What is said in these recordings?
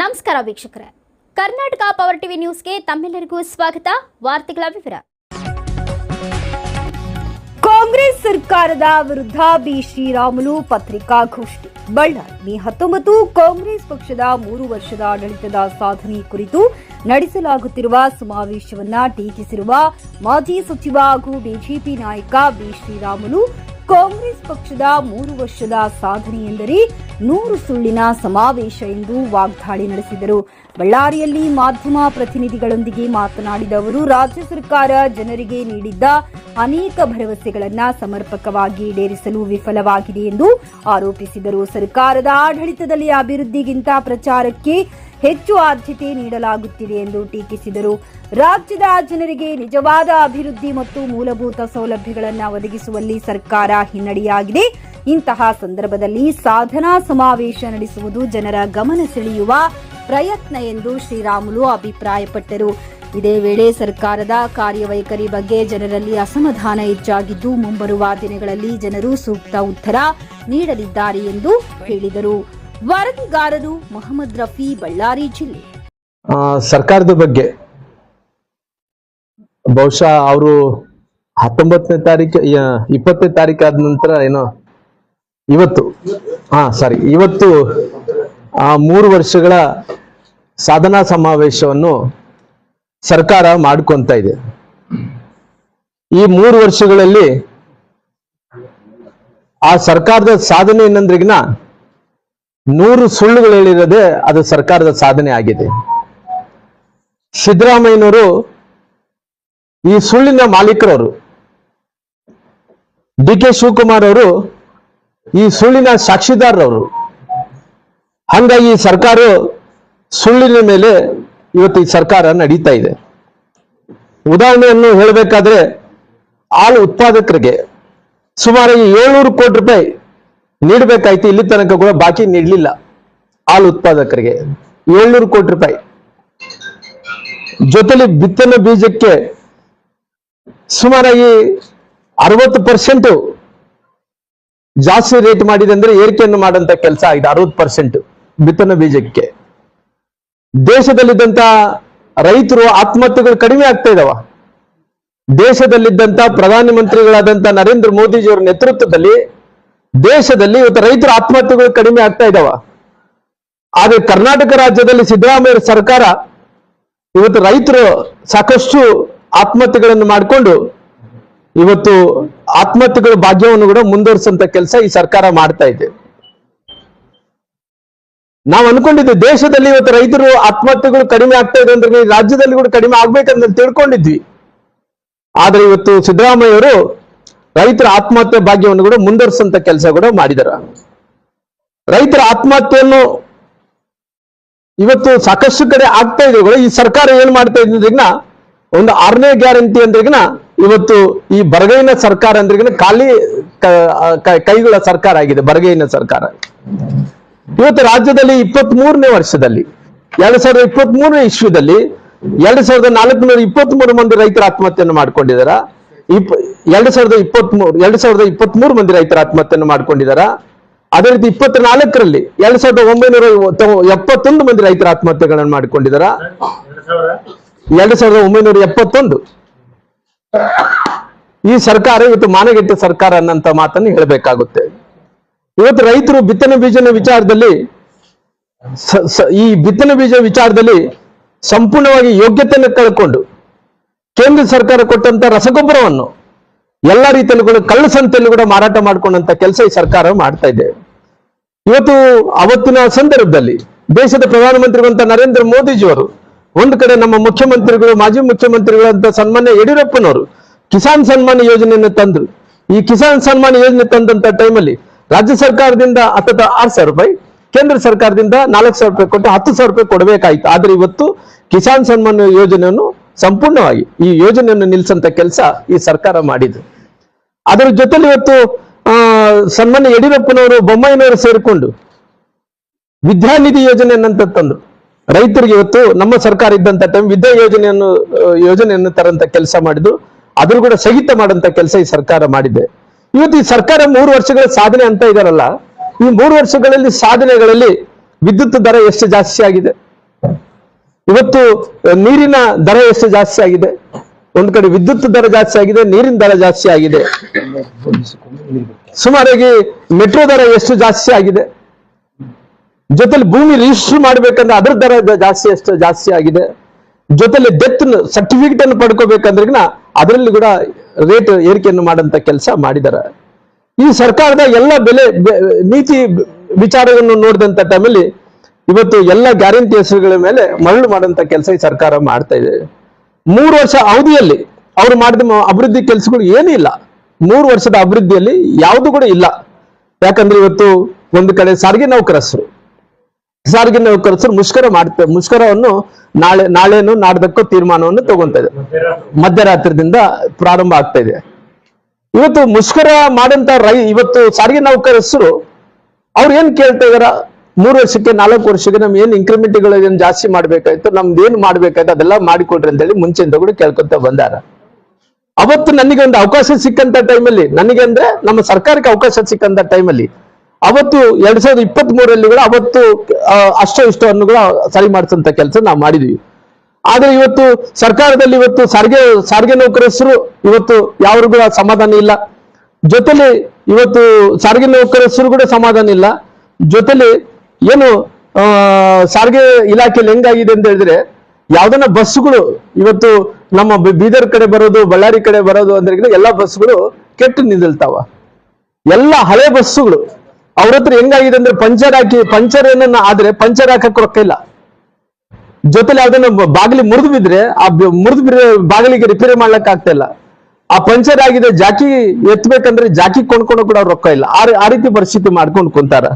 ನಮಸ್ಕಾರ ವೀಕ್ಷಕರೇ, Karnataka power TV ನ್ಯೂಸ್ಗೆ ತಮ್ಮೆಲ್ಲರಿಗೂ ಸ್ವಾಗತ. ವಾರ್ತೆಗಳ ವಿವರ. ಕಾಂಗ್ರೆಸ್ ಸರ್ಕಾರದ ವಿರುದ್ಧ ಬಿ ಶ್ರೀರಾಮುಲು ಪತ್ರಿಕಾಗೋಷ್ಠಿ. ಬಳ್ಳಾರಿ ಮೇ 19 ಕಾಂಗ್ರೆಸ್ ಪಕ್ಷದ 3 ವರ್ಷದ ಆಡಳಿತದ ಸಾಧನೆ ಕುರಿತು ನಡೆಸಲಾಗುತ್ತಿರುವ ಸಮಾವೇಶವನ್ನ ಟೀಕಿಸಿರುವ ಮಾಜಿ ಸಚಿವ ಹಾಗೂ ಬಿಜೆಪಿ ನಾಯಕ ಬಿ ಶ್ರೀರಾಮುಲು, ಕಾಂಗ್ರೆಸ್ ಪಕ್ಷದ 3 ವರ್ಷದ ಸಾಧನೆ ಎಂದರೆ 100 ಸುಳ್ಳಿನ ಸಮಾವೇಶ ಎಂದು ವಾಗ್ದಾಳಿ ನಡೆಸಿದರು. ಬಳ್ಳಾರಿಯಲ್ಲಿ ಮಾಧ್ಯಮ ಪ್ರತಿನಿಧಿಗಳೊಂದಿಗೆ ಮಾತನಾಡಿದ ಅವರು, ರಾಜ್ಯ ಸರ್ಕಾರ ಜನರಿಗೆ ನೀಡಿದ್ದ ಅನೇಕ ಭರವಸೆಗಳನ್ನು ಸಮರ್ಪಕವಾಗಿ ಈಡೇರಿಸಲು ವಿಫಲವಾಗಿದೆ ಎಂದು ಆರೋಪಿಸಿದರು. ಸರ್ಕಾರದ ಆಡಳಿತದಲ್ಲಿ ಅಭಿವೃದ್ಧಿಗಿಂತ ಪ್ರಚಾರಕ್ಕೆ ಹೆಚ್ಚು ಆದ್ಯತೆ ನೀಡಲಾಗುತ್ತಿದೆ ಎಂದು ಟೀಕಿಸಿದರು. ರಾಜ್ಯದ ಜನರಿಗೆ ನಿಜವಾದ ಅಭಿವೃದ್ಧಿ ಮತ್ತು ಮೂಲಭೂತ ಸೌಲಭ್ಯಗಳನ್ನು ಒದಗಿಸುವಲ್ಲಿ ಸರ್ಕಾರ ಹಿನ್ನಡೆಯಾಗಿದೆ. ಇಂತಹ ಸಂದರ್ಭದಲ್ಲಿ ಸಾಧನಾ ಸಮಾವೇಶ ನಡೆಸುವುದು ಜನರ ಗಮನ ಸೆಳೆಯುವ ಪ್ರಯತ್ನ ಎಂದು ಶ್ರೀರಾಮುಲು ಅಭಿಪ್ರಾಯಪಟ್ಟರು. ಇದೇ ವೇಳೆ ಸರ್ಕಾರದ ಕಾರ್ಯವೈಖರಿ ಬಗ್ಗೆ ಜನರಲ್ಲಿ ಅಸಮಾಧಾನ ಹೆಚ್ಚಾಗಿದ್ದು, ಮುಂಬರುವ ದಿನಗಳಲ್ಲಿ ಜನರು ಸೂಕ್ತ ಉತ್ತರ ನೀಡಲಿದ್ದಾರೆ ಎಂದು ಹೇಳಿದರು. ವರದಿಗಾರರು ಮೊಹಮ್ಮದ್ ರಫಿ, ಬಳ್ಳಾರಿ ಜಿಲ್ಲೆ. ಸರ್ಕಾರದ ಬಗ್ಗೆ ಬಹುಶಃ ಅವರು 19ನೇ ತಾರೀಕು 20ನೇ ತಾರೀಕು ಆದ ನಂತರ ಇವತ್ತು 3 ವರ್ಷಗಳ ಸಾಧನಾ ಸಮಾವೇಶವನ್ನು ಸರ್ಕಾರ ಮಾಡ್ಕೊಂತ ಇದೆ. ಈ 3 ವರ್ಷಗಳಲ್ಲಿ ಆ ಸರ್ಕಾರದ ಸಾಧನೆ ಏನಂದ್ರಿಗಿನ 100 ಸುಳ್ಳುಗಳು ಹೇಳಿರೋದೇ ಅದು ಸರ್ಕಾರದ ಸಾಧನೆ ಆಗಿದೆ. ಸಿದ್ದರಾಮಯ್ಯನವರು ಈ ಸುಳ್ಳಿನ ಮಾಲೀಕರವರು. ಡಿ ಕೆ ಶಿವಕುಮಾರ್ ಅವರು ಈ ಸುಳ್ಳಿನ ಸಾಕ್ಷಿದಾರರವರು. ಹಂಗಾಗಿ ಈ ಸರ್ಕಾರ ಸುಳ್ಳಿನ ಮೇಲೆ ಇವತ್ತು ಈ ಸರ್ಕಾರ ನಡೀತಾ ಇದೆ. ಉದಾಹರಣೆಯನ್ನು ಹೇಳಬೇಕಾದ್ರೆ, ಹಾಲು ಉತ್ಪಾದಕರಿಗೆ ಸುಮಾರು 700 ಕೋಟಿ ರೂಪಾಯಿ ನೀಡಬೇಕಾಯ್ತು. ಇಲ್ಲಿ ತನಕ ಕೂಡ ಬಾಕಿ ನೀಡಲಿಲ್ಲ. ಹಾಲು ಉತ್ಪಾದಕರಿಗೆ 700 ಕೋಟಿ ರೂಪಾಯಿ. ಜೊತೆಲಿ ಬಿತ್ತನೆ ಬೀಜಕ್ಕೆ ಸುಮಾರಾಗಿ 60% ಜಾಸ್ತಿ ರೇಟ್ ಮಾಡಿದೆ ಅಂದ್ರೆ ಏರಿಕೆಯನ್ನು ಮಾಡಂತ ಕೆಲಸ ಆಗಿದೆ. 60% ಬಿತ್ತನೆ ಬೀಜಕ್ಕೆ. ದೇಶದಲ್ಲಿದ್ದಂತ ರೈತರು ಆತ್ಮಹತ್ಯೆಗಳು ಕಡಿಮೆ ಆಗ್ತಾ ಇದಾವ. ದೇಶದಲ್ಲಿದ್ದಂತ ಪ್ರಧಾನಮಂತ್ರಿಗಳಾದಂತ ನರೇಂದ್ರ ಮೋದಿಜಿಯವರ ನೇತೃತ್ವದಲ್ಲಿ ದೇಶದಲ್ಲಿ ಇವತ್ತು ರೈತರ ಆತ್ಮಹತ್ಯೆಗಳು ಕಡಿಮೆ ಆಗ್ತಾ ಇದಾವ. ಆದ್ರೆ ಕರ್ನಾಟಕ ರಾಜ್ಯದಲ್ಲಿ ಸಿದ್ದರಾಮಯ್ಯ ಸರ್ಕಾರ ಇವತ್ತು ರೈತರು ಸಾಕಷ್ಟು ಆತ್ಮಹತ್ಯೆಗಳನ್ನು ಮಾಡಿಕೊಂಡು ಇವತ್ತು ಆತ್ಮಹತ್ಯೆಗಳ ಭಾಗ್ಯವನ್ನು ಕೂಡ ಮುಂದುವರಿಸಂತ ಕೆಲಸ ಈ ಸರ್ಕಾರ ಮಾಡ್ತಾ ಇದೆ. ನಾವು ಅನ್ಕೊಂಡಿದ್ವಿ ದೇಶದಲ್ಲಿ ಇವತ್ತು ರೈತರು ಆತ್ಮಹತ್ಯೆಗಳು ಕಡಿಮೆ ಆಗ್ತಾ ಇದೆ ಅಂದ್ರೆ ರಾಜ್ಯದಲ್ಲಿ ಕೂಡ ಕಡಿಮೆ ಆಗ್ಬೇಕಂತ ತಿಳ್ಕೊಂಡಿದ್ವಿ. ಆದ್ರೆ ಇವತ್ತು ಸಿದ್ದರಾಮಯ್ಯ ಅವರು ರೈತರ ಆತ್ಮಹತ್ಯೆ ಭಾಗ್ಯವನ್ನು ಕೂಡ ಮುಂದುವರಿಸಂತ ಕೆಲಸ ಕೂಡ ಮಾಡಿದಾರ. ರೈತರ ಆತ್ಮಹತ್ಯೆಯನ್ನು ಇವತ್ತು ಸಾಕಷ್ಟು ಕಡೆ ಆಗ್ತಾ ಇದೆ. ಈ ಸರ್ಕಾರ ಏನ್ ಮಾಡ್ತಾ ಇದ್ರಿಗಿನ ಒಂದು 6ನೇ ಗ್ಯಾರಂಟಿ ಅಂದ್ರಿಗಿನ ಇವತ್ತು ಈ ಬರಗೈನ ಸರ್ಕಾರ ಅಂದ್ರಿಗಿನ ಖಾಲಿ ಕೈಗಳ ಸರ್ಕಾರ ಆಗಿದೆ. ಬರಗೈನ ಸರ್ಕಾರ ಇವತ್ತು ರಾಜ್ಯದಲ್ಲಿ 23ನೇ ವರ್ಷದಲ್ಲಿ 2023ನೇ ಇಸ್ವಿದಲ್ಲಿ 2423 ಮಂದಿ ರೈತರ ಆತ್ಮಹತ್ಯೆಯನ್ನು ಮಾಡ್ಕೊಂಡಿದಾರ. 2023 ಮಂದಿ ರೈತರ ಆತ್ಮಹತ್ಯೆಯನ್ನು ಮಾಡ್ಕೊಂಡಿದಾರ. ಅದೇ ರೀತಿ 24ರಲ್ಲಿ 2971 ಮಂದಿ ರೈತರ ಆತ್ಮಹತ್ಯೆಗಳನ್ನು ಮಾಡ್ಕೊಂಡಿದಾರ. 2971. ಈ ಸರ್ಕಾರ ಇವತ್ತು ಮಾನಗೆಟ್ಟ ಸರ್ಕಾರ ಅನ್ನಂತ ಮಾತನ್ನು ಹೇಳಬೇಕಾಗುತ್ತೆ. ಇವತ್ತು ರೈತರು ಬಿತ್ತನೆ ಬೀಜನ ವಿಚಾರದಲ್ಲಿ ಈ ಬಿತ್ತನೆ ಬೀಜ ವಿಚಾರದಲ್ಲಿ ಸಂಪೂರ್ಣವಾಗಿ ಯೋಗ್ಯತೆಯನ್ನು ಕಳ್ಕೊಂಡು ಕೇಂದ್ರ ಸರ್ಕಾರ ಕೊಟ್ಟಂತ ರಸಗೊಬ್ಬರವನ್ನು ಎಲ್ಲ ರೀತಿಯಲ್ಲೂ ಕೂಡ ಕಳ್ಳ ಸಂತೆಯಲ್ಲೂ ಕೂಡ ಮಾರಾಟ ಮಾಡ್ಕೊಂಡಂತ ಕೆಲಸ ಈ ಸರ್ಕಾರ ಮಾಡ್ತಾ ಇದೆ. ಇವತ್ತು ಅವತ್ತಿನ ಸಂದರ್ಭದಲ್ಲಿ ದೇಶದ ಪ್ರಧಾನಮಂತ್ರಿಗಳಂತ ನರೇಂದ್ರ ಮೋದಿಜಿಯವರು ಒಂದು ಕಡೆ ನಮ್ಮ ಮುಖ್ಯಮಂತ್ರಿಗಳು, ಮಾಜಿ ಮುಖ್ಯಮಂತ್ರಿಗಳಂತ ಸನ್ಮಾನ್ಯ ಯಡಿಯೂರಪ್ಪನವರು ಕಿಸಾನ್ ಸನ್ಮಾನ್ ಯೋಜನೆಯನ್ನು ತಂದ್ರು. ಈ ಕಿಸಾನ್ ಸನ್ಮಾನ್ ಯೋಜನೆ ತಂದಂತ ಟೈಮಲ್ಲಿ ರಾಜ್ಯ ಸರ್ಕಾರದಿಂದ 6,000 ರೂಪಾಯಿ, ಕೇಂದ್ರ ಸರ್ಕಾರದಿಂದ 4,000 ರೂಪಾಯಿ ಕೊಟ್ಟು 10,000 ರೂಪಾಯಿ ಕೊಡಬೇಕಾಯ್ತು. ಆದ್ರೆ ಇವತ್ತು ಕಿಸಾನ್ ಸನ್ಮಾನ್ ಯೋಜನೆಯನ್ನು ಸಂಪೂರ್ಣವಾಗಿ ಈ ಯೋಜನೆಯನ್ನು ನಿಲ್ಲಿಸಂತ ಕೆಲಸ ಈ ಸರ್ಕಾರ ಮಾಡಿದೆ. ಅದರ ಜೊತೆಲಿ ಇವತ್ತು ಸನ್ಮಾನ್ಯ ಯಡಿಯೂರಪ್ಪನವರು, ಬೊಮ್ಮಾಯಿನವರು ಸೇರಿಕೊಂಡು ವಿದ್ಯಾನಿಧಿ ಯೋಜನೆಯನ್ನಂತ ತಂದ್ರು. ರೈತರಿಗೆ ಇವತ್ತು ನಮ್ಮ ಸರ್ಕಾರ ಇದ್ದಂತ ಟೈಮ್ ವಿದ್ಯಾ ಯೋಜನೆಯನ್ನು ತರಂತ ಕೆಲಸ ಮಾಡಿದ್ರು. ಅದ್ರ ಕೂಡ ಸ್ಥಗಿತ ಮಾಡಂತ ಕೆಲಸ ಈ ಸರ್ಕಾರ ಮಾಡಿದೆ. ಇವತ್ತು ಈ ಸರ್ಕಾರ 3 ವರ್ಷಗಳ ಸಾಧನೆ ಅಂತ ಇದಾರಲ್ಲ, ಈ 3 ವರ್ಷಗಳಲ್ಲಿ ಸಾಧನೆಗಳಲ್ಲಿ ವಿದ್ಯುತ್ ದರ ಎಷ್ಟು ಜಾಸ್ತಿ ಆಗಿದೆ, ಇವತ್ತು ನೀರಿನ ದರ ಎಷ್ಟು ಜಾಸ್ತಿ ಆಗಿದೆ, ಒಂದ್ ಕಡೆ ವಿದ್ಯುತ್ ದರ ಜಾಸ್ತಿ ಆಗಿದೆ, ನೀರಿನ ದರ ಜಾಸ್ತಿ ಆಗಿದೆ, ಸುಮಾರಾಗಿ ಮೆಟ್ರೋ ದರ ಎಷ್ಟು ಜಾಸ್ತಿ ಆಗಿದೆ, ಜೊತೆಲಿ ಭೂಮಿ ರಿಜಿಸ್ಟರ್ ಮಾಡ್ಬೇಕಂದ್ರೆ ಅದ್ರ ದರ ಎಷ್ಟು ಜಾಸ್ತಿ ಆಗಿದೆ, ಜೊತೆಲಿ ಡೆತ್ ಸರ್ಟಿಫಿಕೇಟ್ ಅನ್ನು ಪಡ್ಕೋಬೇಕಂದ್ರೆ ಅದರಲ್ಲಿ ಕೂಡ ರೇಟ್ ಏರಿಕೆಯನ್ನು ಮಾಡಂತ ಕೆಲಸ ಮಾಡಿದಾರೆ. ಈ ಸರ್ಕಾರದ ಎಲ್ಲ ನೀತಿ ವಿಚಾರವನ್ನು ನೋಡಿದಂತ ಟೈಮಲ್ಲಿ ಇವತ್ತು ಎಲ್ಲ ಗ್ಯಾರಂಟಿ ಹೆಸರುಗಳ ಮೇಲೆ ಮರಳು ಮಾಡಂತ ಕೆಲಸ ಈ ಸರ್ಕಾರ ಮಾಡ್ತಾ ಇದೆ. 3 ವರ್ಷ ಅವಧಿಯಲ್ಲಿ ಅವ್ರು ಮಾಡಿದ ಅಭಿವೃದ್ಧಿ ಕೆಲಸಗಳು ಏನೂ ಇಲ್ಲ. 3 ವರ್ಷದ ಅಭಿವೃದ್ಧಿಯಲ್ಲಿ ಯಾವುದು ಕೂಡ ಇಲ್ಲ. ಯಾಕಂದ್ರೆ ಇವತ್ತು ಒಂದು ಕಡೆ ಸಾರಿಗೆ ನೌಕರಸ್ಥರು ಮುಷ್ಕರವನ್ನು ನಾಳೆನೋ ನಾಡ್ದಕ್ಕೋ ತೀರ್ಮಾನವನ್ನು ತಗೊಂತ ಇದೆ. ಮಧ್ಯರಾತ್ರಿದಿಂದ ಪ್ರಾರಂಭ ಆಗ್ತಾ ಇದೆ. ಇವತ್ತು ಮುಷ್ಕರ ಮಾಡಂತ ಇವತ್ತು ಸಾರಿಗೆ ನೌಕರಸ್ಥರು ಅವ್ರು ಏನ್ ಕೇಳ್ತಾ ಇದಾರ, 3 ವರ್ಷಕ್ಕೆ 4 ವರ್ಷಕ್ಕೆ ನಮ್ಗೆ ಏನ್ ಇನ್ಕ್ರಿಮೆಂಟ್ಗಳು ಏನ್ ಜಾಸ್ತಿ ಮಾಡ್ಬೇಕಾಯ್ತು, ನಮ್ದು ಏನ್ ಮಾಡ್ಬೇಕಾಯ್ತು ಅದೆಲ್ಲ ಮಾಡಿಕೊಡ್ರಿ ಅಂತೇಳಿ ಮುಂಚೆಯಿಂದ ಕೂಡ ಕೇಳ್ಕೊತ ಬಂದಾರ. ಅವತ್ತು ನನಗೆ ಒಂದು ಅವಕಾಶ ಸಿಕ್ಕಂತ ಟೈಮಲ್ಲಿ, ನನಗೆ ಅಂದ್ರೆ ನಮ್ಮ ಸರ್ಕಾರಕ್ಕೆ ಅವಕಾಶ ಸಿಕ್ಕಂತ ಟೈಮಲ್ಲಿ ಅವತ್ತು 2023ರಲ್ಲಿ ಕೂಡ ಅವತ್ತು ಅಷ್ಟೋ ಇಷ್ಟೋ ಅನ್ನು ಕೂಡ ಸರಿ ಮಾಡಿಸಂತ ಕೆಲಸ ನಾವು ಮಾಡಿದ್ವಿ. ಆದ್ರೆ ಇವತ್ತು ಸರ್ಕಾರದಲ್ಲಿ ಇವತ್ತು ಸಾರಿಗೆ ನೌಕರಸ್ಥರು ಇವತ್ತು ಯಾರು ಕೂಡ ಸಮಾಧಾನ ಇಲ್ಲ. ಜೊತೆಲಿ ಇವತ್ತು ಸಾರಿಗೆ ನೌಕರಸ್ಥರು ಕೂಡ ಸಮಾಧಾನ ಇಲ್ಲ. ಜೊತೆಲಿ ಏನು ಸಾರಿಗೆ ಇಲಾಖೆಯಲ್ಲಿ ಹೆಂಗಾಗಿದೆ ಅಂತ ಹೇಳಿದ್ರೆ, ಯಾವ್ದನ್ನ ಬಸ್ಸುಗಳು ಇವತ್ತು ನಮ್ಮ ಬೀದರ್ ಕಡೆ ಬರೋದು, ಬಳ್ಳಾರಿ ಕಡೆ ಬರೋದು ಅಂದ್ರೆ ಎಲ್ಲಾ ಬಸ್ಸುಗಳು ಕೆಟ್ಟು ನಿಲ್ತಾವ. ಎಲ್ಲ ಹಳೆ ಬಸ್ಸುಗಳು ಅವ್ರ ಹತ್ರ ಹೆಂಗಾಗಿದೆ ಅಂದ್ರೆ ಪಂಚರ್ ಏನನ್ನ ಆದ್ರೆ ಪಂಚರ್ ಹಾಕಕ್ ರೊಕ್ಕ ಇಲ್ಲ. ಜೊತೆಲಿ ಯಾವ್ದನ್ನ ಬಾಗಿಲಿ ಮುರಿದು ಬಿದ್ರೆ ಆ ಬಾಗಿಲಿಗೆ ರಿಪೇರಿ ಮಾಡ್ಲಕ್ ಆಗ್ತಾ ಇಲ್ಲ. ಆ ಪಂಚರ್ ಆಗಿದೆ ಜಾಕಿ ಎತ್ತಬೇಕಂದ್ರೆ ಜಾಕಿ ಕೊಂಡ್ಕೊಂಡು ಕೂಡ ರೊಕ್ಕ ಇಲ್ಲ. ಆ ರೀತಿ ಪರಿಸ್ಥಿತಿ ಮಾಡ್ಕೊಂಡು ಕುಂತಾರ.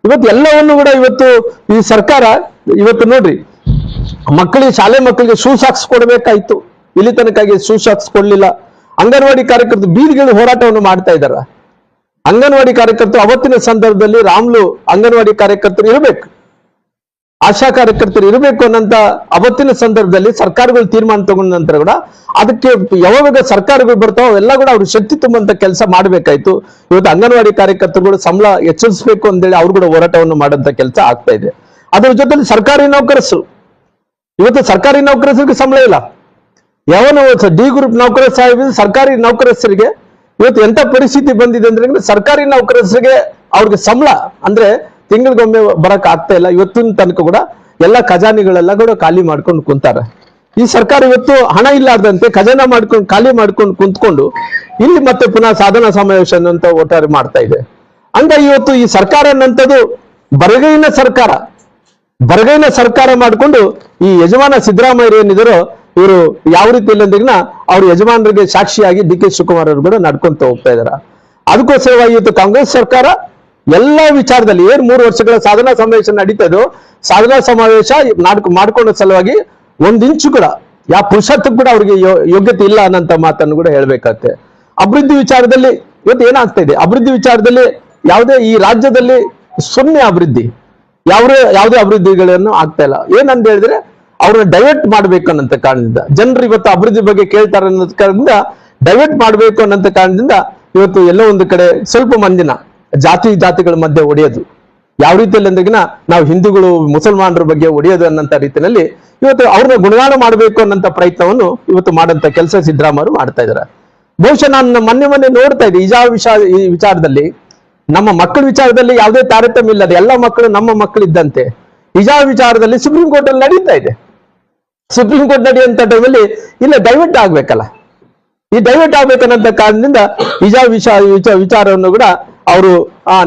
ಇವತ್ತು ಎಲ್ಲವನ್ನು ಕೂಡ ಇವತ್ತು ಈ ಸರ್ಕಾರ ಇವತ್ತು ನೋಡ್ರಿ, ಶಾಲೆ ಮಕ್ಕಳಿಗೆ ಶೂ ಸಾಕ್ಸ್ ಕೊಡ್ಬೇಕಾಯ್ತು, ಇಲ್ಲಿ ತನಕ ಶೂ ಸಾಕ್ಸ್ ಕೊಡ್ಲಿಲ್ಲ. ಅಂಗನವಾಡಿ ಕಾರ್ಯಕರ್ತರು ಬೀದಿಗಳು ಹೋರಾಟವನ್ನು ಮಾಡ್ತಾ ಇದ್ದಾರ. ಅಂಗನವಾಡಿ ಕಾರ್ಯಕರ್ತರು ಅವತ್ತಿನ ಸಂದರ್ಭದಲ್ಲಿ ರಾಮ್ಲು ಅಂಗನವಾಡಿ ಕಾರ್ಯಕರ್ತರು ಇರಬೇಕು, ಆಶಾ ಕಾರ್ಯಕರ್ತರು ಇರಬೇಕು ಅನ್ನಂತ ಅವತ್ತಿನ ಸಂದರ್ಭದಲ್ಲಿ ಸರ್ಕಾರಗಳು ತೀರ್ಮಾನ ತಗೊಂಡ ನಂತರ ಕೂಡ ಅದಕ್ಕೆ ಯಾವಾಗ ಸರ್ಕಾರಗಳು ಬರ್ತಾವ ಅವೆಲ್ಲ ಕೂಡ ಅವ್ರು ಶಕ್ತಿ ತುಂಬಂತ ಕೆಲಸ ಮಾಡ್ಬೇಕಾಯ್ತು. ಇವತ್ತು ಅಂಗನವಾಡಿ ಕಾರ್ಯಕರ್ತರುಗಳು ಸಂಬಳ ಹೆಚ್ಚಿಸಬೇಕು ಅಂತೇಳಿ ಅವ್ರು ಕೂಡ ಹೋರಾಟವನ್ನು ಮಾಡಂತ ಕೆಲಸ ಆಗ್ತಾ ಇದೆ. ಅದ್ರ ಜೊತೆ ಸರ್ಕಾರಿ ನೌಕರರು, ಇವತ್ತು ಸರ್ಕಾರಿ ನೌಕರರಿಗೆ ಸಂಬಳ ಇಲ್ಲ. ಯಾವನೋ ಡಿ ಗ್ರೂಪ್ ನೌಕರ ಸಾಹೇಬ್ ಸರ್ಕಾರಿ ನೌಕರಸ್ಥರಿಗೆ ಇವತ್ತು ಎಂತ ಪರಿಸ್ಥಿತಿ ಬಂದಿದೆ ಅಂದ್ರೆ, ಸರ್ಕಾರಿ ನೌಕರರಿಗೆ ಅವ್ರಿಗೆ ಸಂಬಳ ಅಂದ್ರೆ ತಿಂಗಳಿಗೊಮ್ಮೆ ಬರಕ್ ಆಗ್ತಾ ಇಲ್ಲ. ಇವತ್ತಿನ ತನಕ ಕೂಡ ಎಲ್ಲ ಖಜಾನೆಗಳೆಲ್ಲ ಕೂಡ ಖಾಲಿ ಮಾಡ್ಕೊಂಡು ಕುಂತಾರ. ಈ ಸರ್ಕಾರ ಇವತ್ತು ಹಣ ಇಲ್ಲಾರ್ದಂತೆ ಖಜಾನೆ ಖಾಲಿ ಮಾಡ್ಕೊಂಡು ಕುಂತ್ಕೊಂಡು ಇಲ್ಲಿ ಮತ್ತೆ ಪುನಃ ಸಾಧನಾ ಸಮಾವೇಶ ಅಂತ ಒಟ್ಟಾರೆ ಮಾಡ್ತಾ ಇದೆ. ಹಂಗಾಗಿ ಇವತ್ತು ಈ ಸರ್ಕಾರ ಅನ್ನಂಥದ್ದು ಬರಗೈನ ಸರ್ಕಾರ ಮಾಡ್ಕೊಂಡು ಈ ಯಜಮಾನ ಸಿದ್ದರಾಮಯ್ಯ ಏನಿದಾರೋ ಇವರು ಯಾವ ರೀತಿ ಇಲ್ಲಂದಿನ ಅವ್ರ ಯಜಮಾನರಿಗೆ ಸಾಕ್ಷಿಯಾಗಿ ಡಿ ಕೆ ಶಿವಕುಮಾರ್ ಅವರು ಕೂಡ ನಡ್ಕೊಂತ ಹೋಗ್ತಾ ಇದಾರ. ಅದಕ್ಕೋಸ್ಕರವಾಗಿ ಇವತ್ತು ಕಾಂಗ್ರೆಸ್ ಸರ್ಕಾರ ಎಲ್ಲ ವಿಚಾರದಲ್ಲಿ ಏನ್ 3 ವರ್ಷಗಳ ಸಾಧನಾ ಸಮಾವೇಶ ನಡೀತದೋ, ಸಾಧನಾ ಸಮಾವೇಶ ಮಾಡ್ಕೊಂಡ ಸಲುವಾಗಿ 1 ಇಂಚು ಕೂಡ ಯಾವ ಪುರುಷತ್ವ ಕೂಡ ಅವ್ರಿಗೆ ಯೋಗ್ಯತೆ ಇಲ್ಲ ಅನ್ನಂತ ಮಾತನ್ನು ಕೂಡ ಹೇಳ್ಬೇಕಾಗತ್ತೆ. ಅಭಿವೃದ್ಧಿ ವಿಚಾರದಲ್ಲಿ ಇವತ್ತು ಏನಾಗ್ತಾ ಇದೆ, ಅಭಿವೃದ್ಧಿ ವಿಚಾರದಲ್ಲಿ ಯಾವುದೇ ಈ ರಾಜ್ಯದಲ್ಲಿ ಶೂನ್ಯ ಅಭಿವೃದ್ಧಿ, ಯಾವುದೇ ಅಭಿವೃದ್ಧಿಗಳನ್ನು ಆಗ್ತಾ ಇಲ್ಲ. ಏನಂತ ಹೇಳಿದ್ರೆ ಅವ್ರನ್ನ ಡೈವರ್ಟ್ ಮಾಡ್ಬೇಕು ಅನ್ನಂತ ಕಾರಣದಿಂದ, ಜನರು ಇವತ್ತು ಅಭಿವೃದ್ಧಿ ಬಗ್ಗೆ ಕೇಳ್ತಾರೆ ಅನ್ನೋದ್ ಕಾರಣದಿಂದ ಡೈವರ್ಟ್ ಮಾಡ್ಬೇಕು ಅನ್ನಂತ ಕಾರಣದಿಂದ ಇವತ್ತು ಎಲ್ಲೋ ಒಂದು ಕಡೆ ಸ್ವಲ್ಪ ಮಂದಿನ ಜಾತಿಗಳ ಮಧ್ಯೆ ಒಡೆಯೋದು, ಯಾವ ರೀತಿಯಲ್ಲಿ ಅಂದ್ರೆಗಿನ ನಾವು ಹಿಂದೂಗಳು ಮುಸಲ್ಮಾನರ ಬಗ್ಗೆ ಒಡೆಯೋದು ಅನ್ನಂತ ರೀತಿಯಲ್ಲಿ ಇವತ್ತು ಅವ್ರನ್ನ ಗುಣಗಾನ ಮಾಡಬೇಕು ಅನ್ನಂತ ಪ್ರಯತ್ನವನ್ನು ಇವತ್ತು ಮಾಡಂತ ಕೆಲಸ ಸಿದ್ದರಾಮಯ್ಯ ಮಾಡ್ತಾ ಇದಾರೆ. ಬಹುಶಃ ನಾನು ಮೊನ್ನೆ ನೋಡ್ತಾ ಇದ್ದೆ, ಈ ವಿಚಾರದಲ್ಲಿ ನಮ್ಮ ಮಕ್ಕಳ ವಿಚಾರದಲ್ಲಿ ಯಾವುದೇ ತಾರತಮ್ಯ ಇಲ್ಲದೆ ಎಲ್ಲ ಮಕ್ಕಳು ನಮ್ಮ ಮಕ್ಕಳಿದ್ದಂತೆ ಹಿಜಾಬ್ ವಿಚಾರದಲ್ಲಿ ಸುಪ್ರೀಂ ಕೋರ್ಟ್ ಅಲ್ಲಿ ನಡೀತಾ ಇದೆ. ಸುಪ್ರೀಂ ಕೋರ್ಟ್ ನಡೆಯುವಂತ ಟೈಮಲ್ಲಿ ಇಲ್ಲ ಡೈವರ್ಟ್ ಆಗ್ಬೇಕಲ್ಲ, ಈ ಡೈವರ್ಟ್ ಆಗ್ಬೇಕನ್ನಂತ ಕಾರಣದಿಂದ ಹಿಜಾಬ್ ವಿಚಾರವನ್ನು ಕೂಡ ಅವರು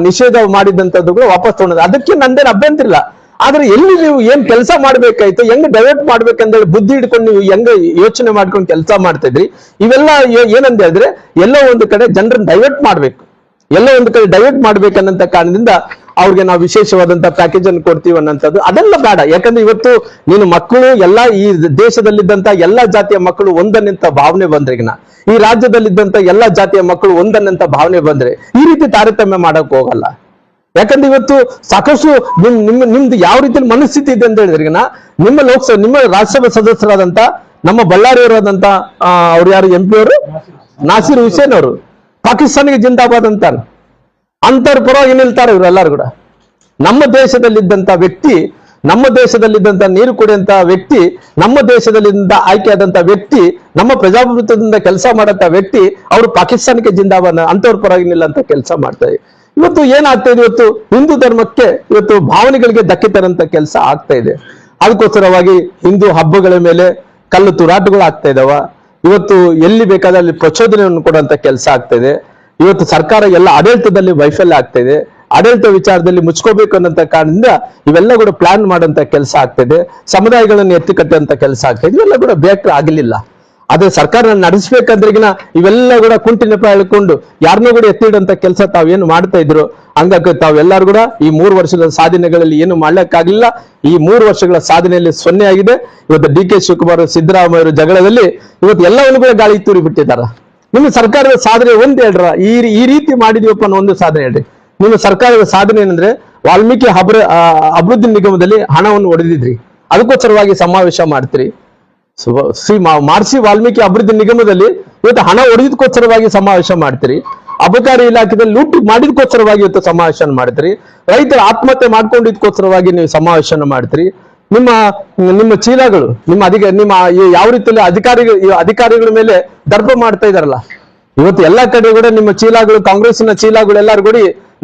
ನಿಷೇಧ ಮಾಡಿದಂತದ್ದು ಕೂಡ ವಾಪಸ್ ತಗೊಂಡು, ಅದಕ್ಕೆ ನಂದೇನು ಅಭ್ಯಂತರ ಇಲ್ಲ. ಆದ್ರೆ ಎಲ್ಲಿ ನೀವು ಏನ್ ಕೆಲಸ ಮಾಡ್ಬೇಕಾಯ್ತು, ಹೆಂಗ್ ಡೈವರ್ಟ್ ಮಾಡ್ಬೇಕಂದೇಳಿ ಬುದ್ಧಿ ಹಿಡ್ಕೊಂಡು ನೀವು ಹೆಂಗ ಯೋಚನೆ ಮಾಡ್ಕೊಂಡು ಕೆಲಸ ಮಾಡ್ತಾ ಇದ್ರಿ, ಇವೆಲ್ಲ ಏನಂತ ಹೇಳಿದ್ರೆ ಎಲ್ಲೋ ಒಂದು ಕಡೆ ಜನರನ್ನ ಡೈವರ್ಟ್ ಮಾಡ್ಬೇಕು, ಎಲ್ಲೋ ಒಂದು ಕಡೆ ಡೈವರ್ಟ್ ಮಾಡ್ಬೇಕನ್ನಂತ ಕಾರಣದಿಂದ ಅವ್ರಿಗೆ ನಾವು ವಿಶೇಷವಾದಂತ ಪ್ಯಾಕೇಜ್ ಅನ್ನು ಕೊಡ್ತೀವಿ ಅನ್ನೋಂಥದ್ದು ಅದೆಲ್ಲ ಬೇಡ. ಯಾಕಂದ್ರೆ ಇವತ್ತು ನೀನು ಮಕ್ಕಳು ಎಲ್ಲ ಈ ದೇಶದಲ್ಲಿದ್ದಂತ ಎಲ್ಲಾ ಜಾತಿಯ ಮಕ್ಕಳು ಒಂದನ್ನಂತ ಭಾವನೆ ಬಂದ್ರೆಗಿನ, ಈ ರಾಜ್ಯದಲ್ಲಿದ್ದಂತ ಎಲ್ಲಾ ಜಾತಿಯ ಮಕ್ಕಳು ಒಂದನ್ನಂತ ಭಾವನೆ ಬಂದ್ರೆ ಈ ರೀತಿ ತಾರತಮ್ಯ ಮಾಡಕ್ ಹೋಗಲ್ಲ. ಯಾಕಂದ್ರೆ ಇವತ್ತು ಸಾಕಷ್ಟು ನಿಮ್ದು ಯಾವ ರೀತಿ ಮನಸ್ಥಿತಿ ಇದೆ ಅಂತ ಹೇಳಿದ್ರಿಗಿನ, ನಿಮ್ಮ ರಾಜ್ಯಸಭಾ ಸದಸ್ಯರಾದಂತ ನಮ್ಮ ಬಳ್ಳಾರಿಯವರಾದಂತ ಅವ್ರು ಯಾರು MP ಅವರು ನಾಸೀರ್ ಹುಸೇನ್ ಅವರು ಪಾಕಿಸ್ತಾನಿಗೆ ಜಿಂದಾಬಾದ್ ಅಂತವ್ರ ಪರವಾಗಿ ನಿಲ್ತಾರೆ ಇವರೆಲ್ಲರೂ ಕೂಡ. ನಮ್ಮ ದೇಶದಲ್ಲಿದ್ದಂತ ವ್ಯಕ್ತಿ ನಮ್ಮ ದೇಶದಲ್ಲಿದ್ದಂತ ನೀರು ಕುಡಿಯಂತ ವ್ಯಕ್ತಿ, ನಮ್ಮ ದೇಶದಲ್ಲಿದ್ದ ಆಯ್ಕೆಯಾದಂತ ವ್ಯಕ್ತಿ, ನಮ್ಮ ಪ್ರಜಾಪ್ರಭುತ್ವದಿಂದ ಕೆಲಸ ಮಾಡಂತ ವ್ಯಕ್ತಿ, ಅವರು ಪಾಕಿಸ್ತಾನಕ್ಕೆ ಜಿಂದಾಬಾದ್ ಅಂತವ್ರ ಪರವಾಗಿ ನಿಲ್ಲಂತ ಕೆಲಸ ಮಾಡ್ತಾ ಇದೆ. ಇವತ್ತು ಏನಾಗ್ತಾ ಇದೆ, ಇವತ್ತು ಹಿಂದೂ ಧರ್ಮಕ್ಕೆ ಇವತ್ತು ಭಾವನೆಗಳಿಗೆ ಧಕ್ಕೆ ತರಂತ ಕೆಲಸ ಆಗ್ತಾ ಇದೆ. ಅದಕ್ಕೋಸ್ಕರವಾಗಿ ಹಿಂದೂ ಹಬ್ಬಗಳ ಮೇಲೆ ಕಲ್ಲು ತೂರಾಟಗಳು ಆಗ್ತಾ ಇದಾವ. ಇವತ್ತು ಎಲ್ಲಿ ಬೇಕಾದ್ರೆ ಅಲ್ಲಿ ಪ್ರಚೋದನೆಯನ್ನು ಕೊಡುವಂತ ಕೆಲಸ ಆಗ್ತಾ ಇದೆ. ಇವತ್ತು ಸರ್ಕಾರ ಎಲ್ಲ ಆಡಳಿತದಲ್ಲಿ ವೈಫಲ್ಯ ಆಗ್ತಾ ಇದೆ. ಆಡಳಿತ ವಿಚಾರದಲ್ಲಿ ಮುಚ್ಕೋಬೇಕು ಅನ್ನೋಂತ ಕಾರಣದಿಂದ ಇವೆಲ್ಲ ಕೂಡ ಪ್ಲಾನ್ ಮಾಡುವಂತ ಕೆಲಸ ಆಗ್ತಿದೆ. ಸಮುದಾಯಗಳನ್ನು ಎತ್ತಿ ಕಟ್ಟುವಂತ ಕೆಲಸ ಆಗ್ತದೆ. ಇವೆಲ್ಲ ಕೂಡ ಬೇಕಾಗಲಿಲ್ಲ. ಆದ್ರೆ ಸರ್ಕಾರ ನಡೆಸಬೇಕಂದ್ರೆಗಿನ ಇವೆಲ್ಲ ಕೂಡ ಕುಂಟಿನ ಹೇಳ್ಕೊಂಡು ಯಾರನ್ನೂ ಕೂಡ ಎತ್ತಿಡುವಂತ ಕೆಲಸ ತಾವೇನು ಮಾಡ್ತಾ ಇದ್ರು. ಹಂಗಾಗಿ ತಾವೆಲ್ಲರೂ ಕೂಡ ಈ 3 ವರ್ಷದ ಸಾಧನೆಗಳಲ್ಲಿ ಏನು ಮಾಡ್ಲಿಕ್ಕಾಗಲಿಲ್ಲ. ಈ 3 ವರ್ಷಗಳ ಸಾಧನೆಯಲ್ಲಿ 0 ಆಗಿದೆ. ಇವತ್ತು DK ಶಿವಕುಮಾರ್ ಸಿದ್ದರಾಮಯ್ಯ ಜಗಳದಲ್ಲಿ ಇವತ್ತು ಎಲ್ಲವನ್ನು ಕೂಡ ಗಾಳಿ ತೂರಿ ಬಿಟ್ಟಿದ್ದಾರೆ. ನಿಮ್ಮ ಸರ್ಕಾರದ ಸಾಧನೆ ಒಂದ್ ಹೇಳ್ರ, ಈ ರೀತಿ ಮಾಡಿದೀವಪ್ಪ ಅನ್ನೋ ಒಂದು ಸಾಧನೆ ಹೇಳ್ರಿ. ನಿಮ್ಮ ಸರ್ಕಾರದ ಸಾಧನೆ ಏನಂದ್ರೆ ವಾಲ್ಮೀಕಿ ಅಭಿವೃದ್ಧಿ ನಿಗಮದಲ್ಲಿ ಹಣವನ್ನು ಹೊಡೆದಿದ್ರಿ, ಅದಕ್ಕೋಸ್ಕರವಾಗಿ ಸಮಾವೇಶ ಮಾಡ್ತೀರಿ. ಮಾರ್ಸಿ ವಾಲ್ಮೀಕಿ ಅಭಿವೃದ್ಧಿ ನಿಗಮದಲ್ಲಿ ಇವತ್ತು ಹಣ ಹೊಡೆದಕ್ಕೋಸ್ಕರವಾಗಿ ಸಮಾವೇಶ ಮಾಡ್ತೀರಿ. ಅಬಕಾರಿ ಇಲಾಖೆಯಲ್ಲಿ ಲೂಟಿ ಮಾಡಿದಕ್ಕೋಸ್ಕರವಾಗಿ ಇವತ್ತು ಸಮಾವೇಶ ಮಾಡ್ತೀರಿ. ರೈತರ ಆತ್ಮಹತ್ಯೆ ಮಾಡ್ಕೊಂಡಿದ್ದಕ್ಕೋಸ್ಕರವಾಗಿ ನೀವು ಸಮಾವೇಶ ಮಾಡ್ತೀರಿ. ನಿಮ್ಮ ಚೀಲಗಳು ನಿಮ್ಮ ಯಾವ ರೀತಿಯಲ್ಲಿ ಅಧಿಕಾರಿಗಳ ಮೇಲೆ ದರ್ಪ ಮಾಡ್ತಾ ಇದಾರಲ್ಲ. ಇವತ್ತು ಎಲ್ಲಾ ಕಡೆ ಕೂಡ ನಿಮ್ಮ ಚೀಲಗಳು, ಕಾಂಗ್ರೆಸ್ನ ಚೀಲಗಳು ಎಲ್ಲಾರು ಕೂಡ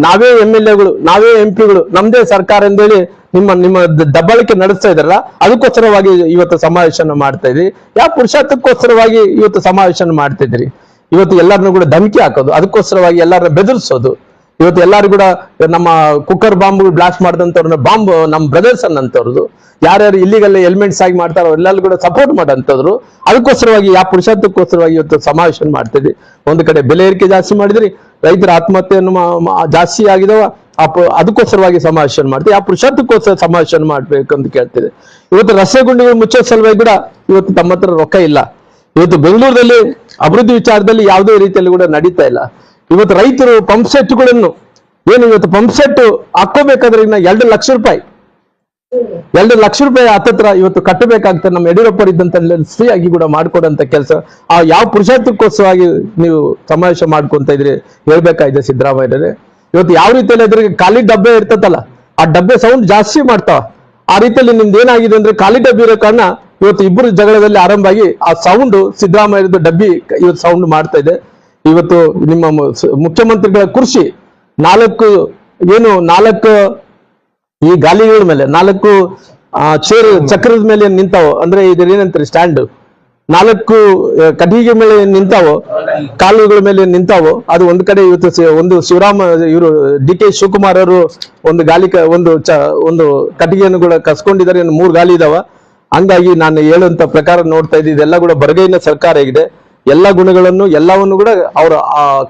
ನಾವೇ MLAಗಳು, ನಾವೇ MP ಗಳು, ನಮ್ದೇ ಸರ್ಕಾರ ಅಂತೇಳಿ ನಿಮ್ಮ ದಬ್ಬಾಳಿಕೆ ನಡೆಸ್ತಾ ಇದಾರಲ್ಲ. ಅದಕ್ಕೋಸ್ಕರವಾಗಿ ಇವತ್ತು ಸಮಾವೇಶ ಮಾಡ್ತಾ ಇದ್ರಿ. ಯಾವ ಪುರುಷಾರ್ಥಕ್ಕೋಸ್ಕರವಾಗಿ ಇವತ್ತು ಸಮಾವೇಶ ಮಾಡ್ತಿದ್ರಿ. ಇವತ್ತು ಎಲ್ಲರನ್ನೂ ಕೂಡ ಧಮಕಿ ಹಾಕೋದು, ಅದಕ್ಕೋಸ್ಕರವಾಗಿ ಎಲ್ಲರನ್ನ ಬೆದರಿಸೋದು. ಇವತ್ತು ಎಲ್ಲಾರು ಕೂಡ ನಮ್ಮ ಕುಕ್ಕರ್ ಬಾಂಬ್ ಬ್ಲಾಸ್ಟ್ ಮಾಡಿದಂಥವ್ರನ್ನ ಬಾಂಬ್ ನಮ್ಮ ಬ್ರದರ್ಸ್ ಅನ್ನಂತವ್ರದ್ದು, ಯಾರ್ಯಾರು ಇಲ್ಲಿಗಲ್ಲೇ ಎಲಿಮೆಂಟ್ಸ್ ಆಗಿ ಮಾಡ್ತಾರೋ ಎಲ್ಲರೂ ಕೂಡ ಸಪೋರ್ಟ್ ಮಾಡೋಂಥವ್ರು. ಅದಕ್ಕೋಸ್ಕರವಾಗಿ ಯಾವ ಪುರುಷಾರ್ಥಕ್ಕೋಸ್ಕರವಾಗಿ ಇವತ್ತು ಸಮಾವೇಶ ಮಾಡ್ತಿದ್ರಿ. ಒಂದು ಕಡೆ ಬೆಲೆ ಏರಿಕೆ ಜಾಸ್ತಿ ಮಾಡಿದ್ರಿ, ರೈತರ ಆತ್ಮಹತ್ಯೆಯನ್ನು ಜಾಸ್ತಿ ಆಗಿದಾವ, ಅದಕ್ಕೋಸ್ಕರವಾಗಿ ಸಮಾವೇಶ ಮಾಡ್ತೀವಿ. ಯಾವ ಪುರುಷಾರ್ಥಕ್ಕೋಸ್ಕರ ಸಮಾವೇಶ ಮಾಡ್ಬೇಕು ಅಂತ ಕೇಳ್ತಿದೆ. ಇವತ್ತು ರಸ್ತೆ ಗುಂಡಿಗಳು ಮುಚ್ಚೋ ಸಲುವಾಗಿ ಕೂಡ ಇವತ್ತು ತಮ್ಮ ಹತ್ರ ರೊಕ್ಕ ಇಲ್ಲ. ಇವತ್ತು ಬೆಂಗಳೂರಲ್ಲಿ ಅಭಿವೃದ್ಧಿ ವಿಚಾರದಲ್ಲಿ ಯಾವುದೇ ರೀತಿಯಲ್ಲಿ ಕೂಡ ನಡೀತಾ ಇಲ್ಲ. ಇವತ್ತು ರೈತರು ಪಂಪ್ ಸೆಟ್ಗಳನ್ನು ಇವತ್ತು ಪಂಪ್ ಸೆಟ್ ಹಾಕೋಬೇಕಾದ್ರೆ ಇನ್ನ 2 ಲಕ್ಷ ರೂಪಾಯಿ ಹತ್ತತ್ರ ಇವತ್ತು ಕಟ್ಟಬೇಕಾಗ್ತದೆ. ನಮ್ಮ ಯಡಿಯೂರಪ್ಪ ಇದ್ದಂತ ಫ್ರೀ ಆಗಿ ಕೂಡ ಮಾಡ್ಕೊಡಂತ ಕೆಲಸ ಯಾವ ಪುರುಷಾರ್ಥಕ್ಕೋಸ್ಕರವಾಗಿ ನೀವು ಸಮಾವೇಶ ಮಾಡ್ಕೊಂತ ಇದ್ರಿ ಹೇಳ್ಬೇಕಾಗಿದೆ ಸಿದ್ದರಾಮಯ್ಯರೇ. ಇವತ್ತು ಯಾವ ರೀತಿಯಲ್ಲಿ ಅದ್ರಿಗೆ ಖಾಲಿ ಡಬ್ಬೆ ಇರ್ತದಲ್ಲ, ಆ ಡಬ್ಬೆ ಸೌಂಡ್ ಜಾಸ್ತಿ ಮಾಡ್ತಾವ. ಆ ರೀತಿಯಲ್ಲಿ ನಿಮ್ದು ಏನಾಗಿದೆ ಅಂದ್ರೆ ಖಾಲಿ ಡಬ್ಬಿ ಇರೋ ಕಾರಣ ಇವತ್ತು ಇಬ್ಬರು ಜಗಳದಲ್ಲಿ ಆರಂಭ ಆಗಿ ಆ ಸೌಂಡ್ ಸಿದ್ದರಾಮಯ್ಯದ ಡಬ್ಬಿ ಇವತ್ತು ಸೌಂಡ್ ಮಾಡ್ತಾ ಇದೆ. ಇವತ್ತು ನಿಮ್ಮ ಮುಖ್ಯಮಂತ್ರಿಗಳ ಕುರ್ಚಿ 4 ಈ ಗಾಲಿಗಳ ಮೇಲೆ 4 ಚೇರ್ ಚಕ್ರದ ಮೇಲೆ ನಿಂತಾವ, ಅಂದ್ರೆ ಇದ್ರ ಏನಂತಾರೆ ಸ್ಟ್ಯಾಂಡ್, 4 ಕಟ್ಟಿಗೆ ಮೇಲೆ ನಿಂತಾವೋ, ಕಾಲುಗಳ ಮೇಲೆ ನಿಂತಾವೋ. ಅದು ಒಂದ್ ಕಡೆ ಇವತ್ತು ಒಂದು ಇವರು DK ಶಿವಕುಮಾರ್ ಅವರು ಒಂದು ಒಂದು ಕಟ್ಟಿಗೆಯನ್ನು ಕೂಡ ಕಸ್ಕೊಂಡಿದ್ದಾರೆ. 3 ಗಾಲಿ ಇದಾವ. ಹಂಗಾಗಿ ನಾನು ಹೇಳುವಂತ ಪ್ರಕಾರ ನೋಡ್ತಾ ಇದ್ದೆ, ಇದೆಲ್ಲ ಕೂಡ ಬರಗೈನ ಸರ್ಕಾರ ಆಗಿದೆ. ಎಲ್ಲ ಗುಣಗಳನ್ನು ಎಲ್ಲವನ್ನು ಕೂಡ ಅವರು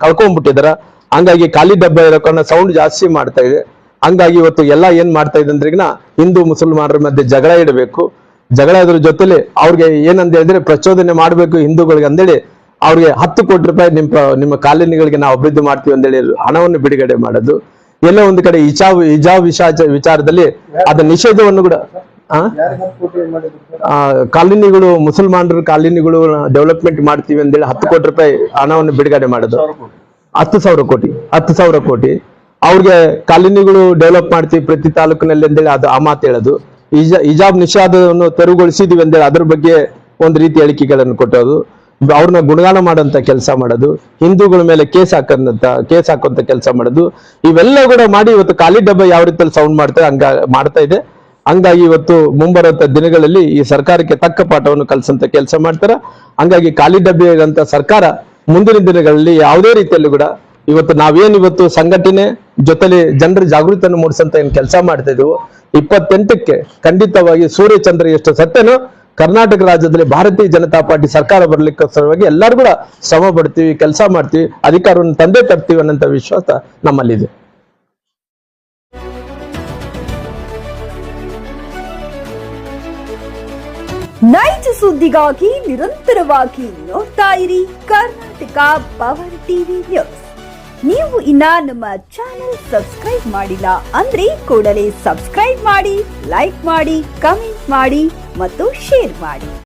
ಕಳ್ಕೊಂಡ್ಬಿಟ್ಟಿದಾರ. ಹಂಗಾಗಿ ಖಾಲಿ ಡಬ್ಬ ಇರೋ ಕಾರಣ ಸೌಂಡ್ ಜಾಸ್ತಿ ಮಾಡ್ತಾ ಇದೆ. ಹಂಗಾಗಿ ಇವತ್ತು ಎಲ್ಲ ಏನ್ ಮಾಡ್ತಾ ಇದೆ ಅಂದ್ರೆಗಿನ ಹಿಂದೂ ಮುಸಲ್ಮಾನರ ಮಧ್ಯೆ ಜಗಳ ಇಡಬೇಕು. ಜಗಳ ಇದ್ರ ಜೊತೆಲಿ ಅವ್ರಿಗೆ ಏನಂತ ಹೇಳಿದ್ರೆ ಪ್ರಚೋದನೆ ಮಾಡ್ಬೇಕು ಹಿಂದೂಗಳಿಗೆ ಅಂದೇಳಿ ಅವ್ರಿಗೆ 10 ಕೋಟಿ ರೂಪಾಯಿ ನಿಮ್ಮ ಕಾಲೋನಿಗಳಿಗೆ ನಾವು ಅಭಿವೃದ್ಧಿ ಮಾಡ್ತೀವಿ ಅಂತೇಳಿ ಹಣವನ್ನು ಬಿಡುಗಡೆ ಮಾಡೋದು. ಎಲ್ಲ ಒಂದು ಕಡೆ ಹಿಜಾಬ್ ವಿಚಾರದಲ್ಲಿ ಅದ ನಿಷೇಧವನ್ನು ಕೂಡ ಕಾಲೋನಿಗಳು, ಮುಸಲ್ಮಾನರ ಕಾಲೋನಿಗಳು ಡೆವಲಪ್ಮೆಂಟ್ ಮಾಡ್ತೀವಿ ಅಂತೇಳಿ 10 ಕೋಟಿ ರೂಪಾಯಿ ಹಣವನ್ನು ಬಿಡುಗಡೆ ಮಾಡೋದು. 10,000 ಕೋಟಿ ಅವ್ರಿಗೆ ಕಾಲೋನಿಗಳು ಡೆವಲಪ್ ಮಾಡ್ತೀವಿ ಪ್ರತಿ ತಾಲೂಕಿನಲ್ಲಿ ಅಂತೇಳಿ ಆ ಮಾತು ಹೇಳೋದು. ಹಿಜಾಬ್ ನಿಷೇಧವನ್ನು ತೆರವುಗೊಳಿಸಿದೀವಿ ಅಂತೇಳಿ ಅದ್ರ ಬಗ್ಗೆ ಒಂದು ರೀತಿ ಹೇಳಿಕೆಗಳನ್ನು ಕೊಟ್ಟೋದು, ಅವ್ರನ್ನ ಗುಣಗಾನ ಮಾಡುವಂತ ಕೆಲಸ ಮಾಡೋದು, ಹಿಂದೂಗಳ ಮೇಲೆ ಕೇಸ್ ಹಾಕುವಂತ ಕೆಲಸ ಮಾಡೋದು. ಇವೆಲ್ಲ ಕೂಡ ಮಾಡಿ ಇವತ್ತು ಖಾಲಿ ಡಬ್ಬ ಯಾವ ರೀತಿಯಲ್ಲಿ ಸೌಂಡ್ ಮಾಡ್ತಾ ಇದೆ. ಹಂಗಾಗಿ ಇವತ್ತು ಮುಂಬರುವಂತ ದಿನಗಳಲ್ಲಿ ಈ ಸರ್ಕಾರಕ್ಕೆ ತಕ್ಕ ಪಾಠವನ್ನು ಕಲಿಸಂತ ಕೆಲಸ ಮಾಡ್ತಾರ. ಹಂಗಾಗಿ ಖಾಲಿ ಡಬ್ಬೆ ಅಂತ ಸರ್ಕಾರ ಮುಂದಿನ ದಿನಗಳಲ್ಲಿ ಯಾವುದೇ ರೀತಿಯಲ್ಲೂ ಕೂಡ ಇವತ್ತು ಸಂಘಟನೆ ಜೊತೆಲಿ ಜನರ ಜಾಗೃತಿಯನ್ನು ಮೂಡಿಸಂತ ಏನ್ ಕೆಲಸ ಮಾಡ್ತಾ ಇದೀವೋ 28ಕ್ಕೆ ಖಂಡಿತವಾಗಿ ಸೂರ್ಯಚಂದ್ರ ಎಷ್ಟು ಸತ್ಯನೋ ಕರ್ನಾಟಕ ರಾಜ್ಯದಲ್ಲಿ ಭಾರತೀಯ ಜನತಾ ಪಾರ್ಟಿ ಸರ್ಕಾರ ಬರ್ಲಿಕ್ಕೋಸ್ಕರವಾಗಿ ಎಲ್ಲರೂ ಕೂಡ ಶ್ರಮ ಪಡ್ತೀವಿ, ಕೆಲಸ ಮಾಡ್ತೀವಿ, ಅಧಿಕಾರವನ್ನು ತಂದೆ ತರ್ತೀವಿ ಅನ್ನೋಂಥ ವಿಶ್ವಾಸ ನಮ್ಮಲ್ಲಿದೆ. ನೈಜ ಸುದ್ದಿಗಾಗಿ ನಿರಂತರವಾಗಿ ನೋಡ್ತಾ ಇರಿ ಕರ್ನಾಟಕ ಪವರ್ ಟಿವಿ ನ್ಯೂಸ್. ನೀವು ಇನ್ನ ನಮ್ಮ ಚಾನೆಲ್ ಸಬ್ಸ್ಕ್ರೈಬ್ ಮಾಡಿಲ್ಲ ಅಂದ್ರೆ ಕೂಡಲೇ ಸಬ್ಸ್ಕ್ರೈಬ್ ಮಾಡಿ, ಲೈಕ್ ಮಾಡಿ, ಕಮೆಂಟ್ ಮಾಡಿ ಮತ್ತು ಶೇರ್ ಮಾಡಿ.